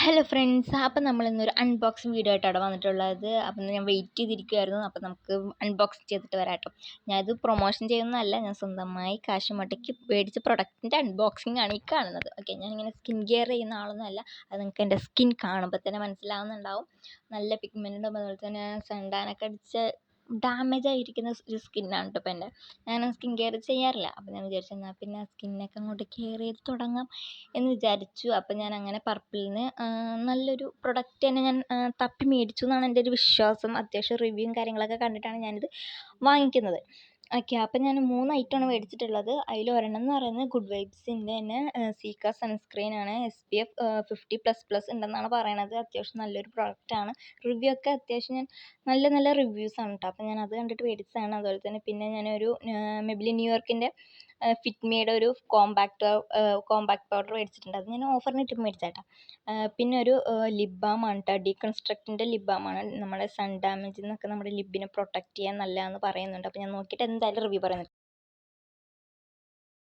Hello friends, അപ്പം നമ്മളിന്നൊരു unboxing video ആയിട്ടാണ് വന്നിട്ടുള്ളത്. അപ്പം ഞാൻ വെയിറ്റ് ചെയ്തിരിക്കുമായിരുന്നു. അപ്പം നമുക്ക് അൺബോക്സ് ചെയ്തിട്ട് വരാം കേട്ടോ. ഞാനത് പ്രൊമോഷൻ ചെയ്യുന്നതല്ല, ഞാൻ സ്വന്തമായി കാശ് മുടക്കി മേടിച്ച പ്രൊഡക്റ്റിൻ്റെ അൺബോക്സിംഗ് ആണ് ഈ കാണുന്നത്. ഓക്കെ, ഞാനിങ്ങനെ സ്കിൻ കെയർ ചെയ്യുന്ന ആളൊന്നുമല്ല. അത് നിങ്ങൾക്ക് എൻ്റെ സ്കിൻ കാണുമ്പോൾ തന്നെ മനസ്സിലാവുന്നുണ്ടാവും. നല്ല പിഗ്മെൻ്റ് ഉണ്ടാകും, അതുപോലെ തന്നെ സൺടാനൊക്കെ അടിച്ച ഡാമേജ് ആയിരിക്കുന്ന ഒരു സ്കിന്നാണ് കേട്ടോ. ഇപ്പം എൻ്റെ ഞാൻ സ്കിൻ കെയർ ചെയ്യാറില്ല. അപ്പം ഞാൻ വിചാരിച്ചു എന്നാൽ പിന്നെ സ്കിന്നൊക്കെ അങ്ങോട്ട് കെയർ ചെയ്ത് തുടങ്ങാം എന്ന് വിചാരിച്ചു. അപ്പം ഞാൻ അങ്ങനെ പർപ്പിളിന് നല്ലൊരു പ്രൊഡക്റ്റ് തന്നെ ഞാൻ തപ്പി മേടിച്ചു എന്നാണ് എൻ്റെ ഒരു വിശ്വാസം. അത്യാവശ്യം റിവ്യൂവും കാര്യങ്ങളൊക്കെ കണ്ടിട്ടാണ് ഞാനിത് വാങ്ങിക്കുന്നത്. ഓക്കെ, അപ്പം ഞാൻ 3 ഐറ്റമാണ് മേടിച്ചിട്ടുള്ളത്. അതിൽ ഒരെണ്ണം എന്ന് പറയുന്നത് ഗുഡ് വൈബ്സിൻ്റെ തന്നെ സീക്ക സൺസ്ക്രീനാണ്. SPF 50++ ഉണ്ടെന്നാണ് പറയണത്. അത്യാവശ്യം നല്ലൊരു പ്രൊഡക്റ്റാണ്. റിവ്യൂ ഒക്കെ അത്യാവശ്യം ഞാൻ നല്ല റിവ്യൂസാണ് കേട്ടോ. അപ്പം ഞാൻ അത് കണ്ടിട്ട് മേടിച്ചതാണ്. അതുപോലെ തന്നെ പിന്നെ ഞാനൊരു മെബിലിൻ ന്യൂയോർക്കിൻ്റെ ഫിറ്റ്മിയുടെ ഒരു കോമ്പാക്ട് പൗഡർ മേടിച്ചിട്ടുണ്ട്. അത് ഞാൻ ഓഫറിന് ഇട്ട് മേടിച്ചേട്ടാ. പിന്നെ ഒരു ലിപ് ബാമാണ് കേട്ടോ. ഡീകൺസ്ട്രക്റ്റിൻ്റെ ലിപ് ബാമാണ്. നമ്മുടെ സൺ ഡാമേജിൽ നിന്നൊക്കെ നമ്മുടെ ലിബിനെ പ്രൊട്ടക്റ്റ് ചെയ്യാൻ നല്ലതാണെന്ന് പറയുന്നുണ്ട്. അപ്പോൾ ഞാൻ നോക്കിയിട്ട് എന്തായാലും റിവ്യൂ പറയുന്നുണ്ട്.